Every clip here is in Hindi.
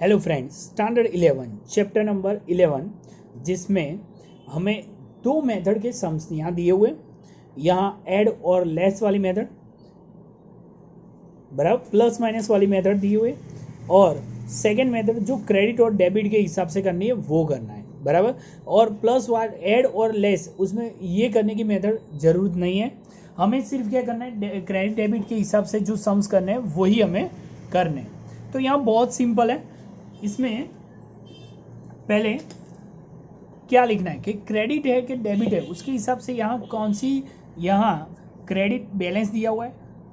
Hello friends, standard 11 chapter number 11 जिसमें हमें दो मेथड के सम्स यहाँ दिए हुए, यहाँ ऐड और लेस वाली मेथड बराबर प्लस माइनस वाली मेथड दिए हुए, और सेकेंड मेथड जो क्रेडिट और डेबिट के हिसाब से करनी है वो करना है बराबर। और प्लस वाल ऐड और लेस उसमें ये करने की मेथड ज़रूरत नहीं है, हमें सिर्फ क्या करना है क्रेडिट डेबिट के हिसाब से जो सम्स करने हैं वही हमें करने हैं। तो यहाँ बहुत सिंपल है, इसमें पहले क्या लिखना है कि क्रेडिट है कि डेबिट है, उसके हिसाब से यहाँ कौन सी, यहाँ क्रेडिट बैलेंस दिया हुआ है,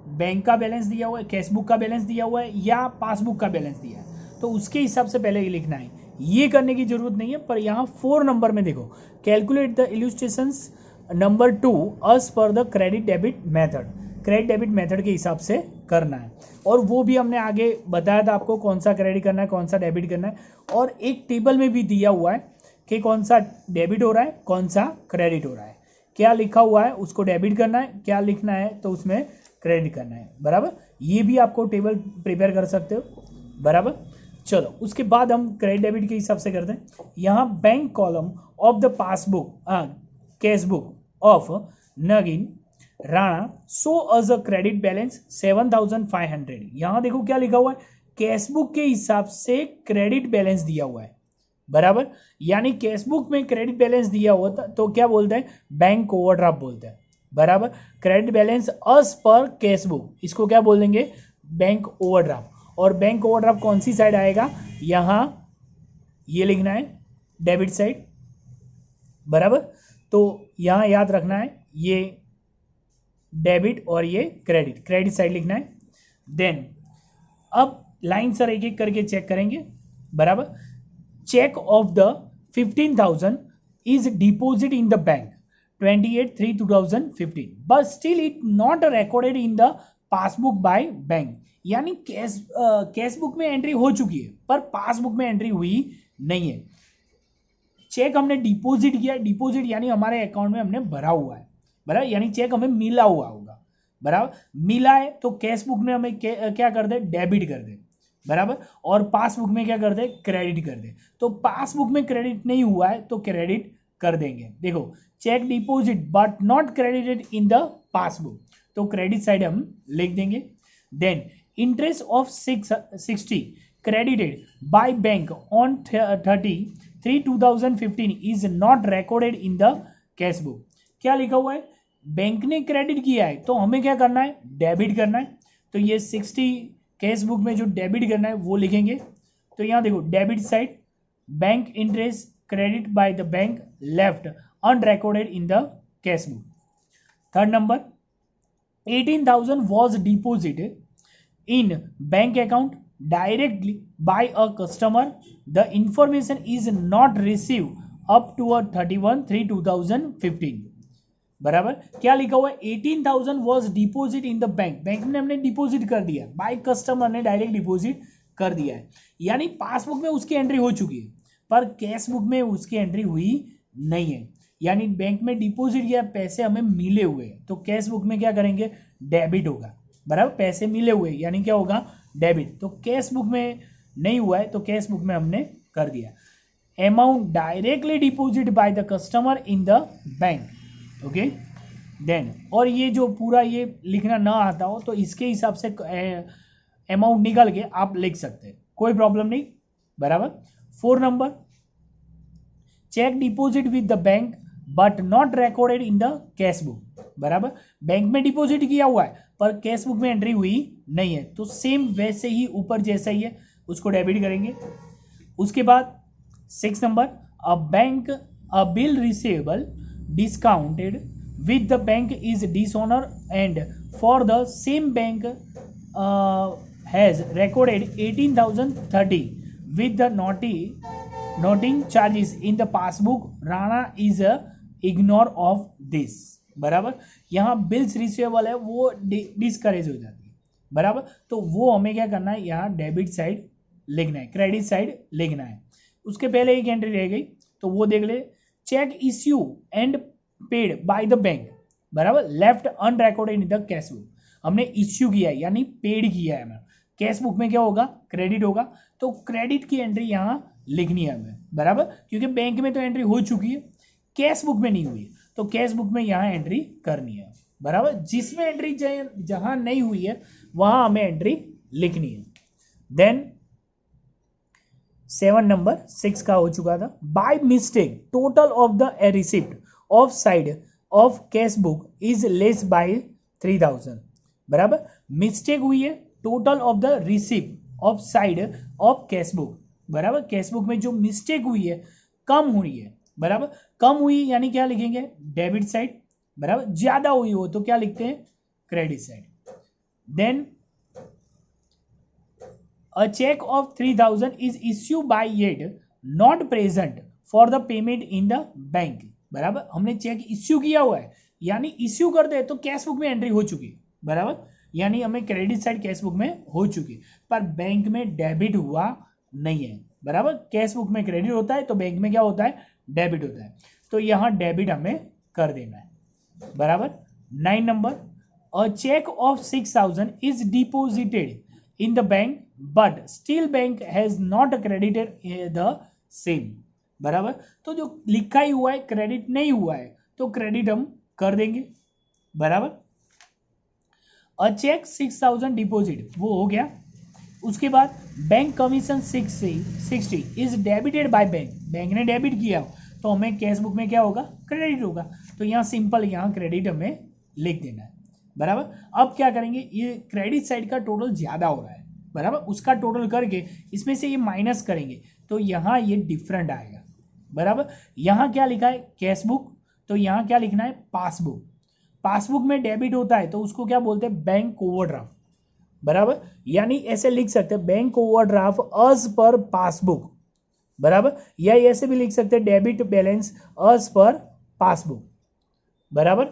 बैंक का बैलेंस दिया हुआ है, कैशबुक का बैलेंस दिया हुआ है या पासबुक का बैलेंस दिया है, तो उसके हिसाब से पहले ये लिखना है। ये करने की जरूरत नहीं है, पर यहाँ 4 नंबर में देखो, calculate the illustrations number 2 as per the credit debit method, credit debit method के हिसाब से करना है। और वो भी हमने आगे बताया था आपको कौन सा क्रेडिट करना है कौन सा डेबिट करना है, और एक टेबल में भी दिया हुआ है कि कौन सा डेबिट हो रहा है कौन सा क्रेडिट हो रहा है, क्या लिखा हुआ है उसको डेबिट करना है, क्या लिखना है तो उसमें क्रेडिट करना है बराबर। ये भी आपको टेबल प्रिपेयर कर सकते हो बराबर। चलो उसके बाद हम क्रेडिट डेबिट के हिसाब से करते हैं। यहाँ bank column of the passbook cashbook of Nagin Rana so as a credit balance 7,500। यहाँ देखो क्या लिखा हुआ है, कैशबुक के हिसाब से क्रेडिट बैलेंस दिया हुआ है बराबर। यानी कैशबुक में क्रेडिट बैलेंस दिया होता तो क्या बोलते हैं, बैंक ओवरड्राफ्ट बोलते हैं बराबर। क्रेडिट बैलेंस अस पर कैशबुक, इसको क्या बोल देंगे, बैंक ओवरड्राफ्ट। और बैंक ओवरड्राफ्ट कौन सी साइड आएगा, यहाँ ये लिखना है डेबिट साइड बराबर। तो यहाँ याद रखना है ये डेबिट और ये क्रेडिट, क्रेडिट साइड लिखना है। देन अब लाइन सर एक एक करके चेक करेंगे बराबर। Cheque of the 15,000 is deposit in the bank 28/3/2015 but still it not recorded in the passbook by bank. यानी कैशबुक में एंट्री हो चुकी है पर पासबुक में एंट्री हुई नहीं है। चेक हमने डिपॉजिट किया, डिपॉजिट यानी हमारे अकाउंट में हमने भरा हुआ है बराबर, यानी चेक हमें मिला हुआ होगा बराबर। मिला है तो कैशबुक में हमें क्या कर दे, डेबिट कर दे बराबर, और पासबुक में क्या कर दे, क्रेडिट कर दे। तो पासबुक में क्रेडिट नहीं हुआ है तो क्रेडिट कर देंगे। देखो cheque deposit but not credited in the passbook, तो क्रेडिट साइड हम लिख देंगे। Then interest of 660 credited by bank on 30/3/2015 is not recorded in the cashbook. क्या लिखा हुआ है, बैंक ने क्रेडिट किया है तो हमें क्या करना है, डेबिट करना है। तो ये 60 कैशबुक में जो डेबिट करना है वो लिखेंगे। तो यहाँ देखो debit side bank interest credit by the bank left unrecorded in the cashbook. Third number 18,000 was deposited in bank account directly by a customer. The information is not received up to a 31/3/2015 बराबर। क्या लिखा हुआ है, 18,000 was deposit in the bank, bank में हमने डिपोजिट कर दिया, बाय कस्टमर ने डायरेक्ट डिपोजिट कर दिया है। यानी पासबुक में उसकी एंट्री हो चुकी है पर कैश बुक में उसकी एंट्री हुई नहीं है। यानी बैंक में डिपोजिट किया, पैसे हमें मिले हुए हैं तो कैश बुक में क्या करेंगे, डेबिट होगा बराबर। पैसे मिले हुए यानी क्या होगा, डेबिट। तो कैश बुक में नहीं हुआ है तो कैश बुक में हमने कर दिया। Amount directly deposit by the customer in the bank, okay. Then और ये जो पूरा ये लिखना ना आता हो तो इसके हिसाब से अमाउंट निकाल के आप लिख सकते हैं, कोई प्रॉब्लम नहीं बराबर। 4 number cheque deposit with the bank but not recorded in the cash book बराबर। बैंक में डिपॉजिट किया हुआ है पर कैश बुक में एंट्री हुई नहीं है, तो सेम वैसे ही ऊपर जैसा ही है उसको डेबिट करेंगे। उसके बाद 6 number a bill receivable discounted with the bank is dishonor and for the same bank has recorded 18,030 with the noting charges in the passbook. Rana is a ignore of this बराबर। यहाँ बिल्स रिसीवेबल है वो डिस्करेज हो जाती है बराबर, तो वो हमें क्या करना है, यहाँ डेबिट साइड लिखना है, क्रेडिट साइड लिखना है। उसके पहले एक एंट्री रह गई तो वो देख ले, cheque issue and paid by the bank बराबर left unrecorded in the cash book. हमने इश्यू किया है यानी पेड किया है, कैश बुक में क्या होगा, क्रेडिट होगा, तो क्रेडिट की एंट्री यहाँ लिखनी है हमें, बराबर, क्योंकि बैंक में तो एंट्री हो चुकी है, कैश बुक में नहीं हुई है, तो कैश बुक में यहाँ एंट्री करनी है, बराबर। जिसमें एंट्री जहां नहीं हुई है वहां हमें एंट्री लिखनी है। देन 7 नंबर 6 का हो चुका था, by mistake total of the receipt of side of cash book is less bye 3000, बराबर। मिस्टेक हुई है, total of the receipt of side of cash book, बराबर। कैश बुक में जो मिस्टेक हुई है कम हुई है, बराबर। कम हुई यानी क्या लिखेंगे, डेबिट साइड, बराबर। ज्यादा हुई हो तो क्या लिखते हैं, credit side. Then a check of 3000 is issued by yet not present for the payment in the bank, बराबर। हमने चेक इश्यू किया हुआ है, यानी इश्यू कर दे तो कैश बुक में एंट्री हो चुकी है, बराबर, यानी हमें क्रेडिट साइड कैश बुक में हो चुकी है, पर बैंक में डेबिट हुआ नहीं है, बराबर। कैश बुक में क्रेडिट होता है तो बैंक में क्या होता है, डेबिट होता है, तो यहाँ डेबिट हमें कर देना है, बराबर। 9 number, a cheque of 6000 is deposited in the bank but still bank has not credited the same, बराबर। तो जो लिखा ही हुआ है क्रेडिट नहीं हुआ है तो क्रेडिट हम कर देंगे, बराबर। अ चेक 6000 डिपॉजिट वो हो गया। उसके बाद bank commission 60 is debited by bank, bank ने डेबिट किया तो हमें कैश बुक में क्या होगा, क्रेडिट होगा, तो यहाँ सिंपल यहाँ क्रेडिट हमें लिख देना है, बराबर। अब क्या करेंगे, ये क्रेडिट साइड का टोटल ज़्यादा हो रहा है, बराबर, उसका टोटल करके इसमें से ये माइनस करेंगे तो यहाँ ये डिफरेंट आएगा, बराबर। यहाँ क्या लिखा है, कैश बुक, तो यहाँ क्या लिखना है, पासबुक। पासबुक में डेबिट होता है तो उसको क्या बोलते हैं, बैंक ओवरड्राफ्ट, बराबर। यानी ऐसे लिख सकते हैं बैंक ओवरड्राफ्ट अज पर पासबुक, बराबर, या ऐसे भी लिख सकते हैं डेबिट बैलेंस अज पर पासबुक, बराबर।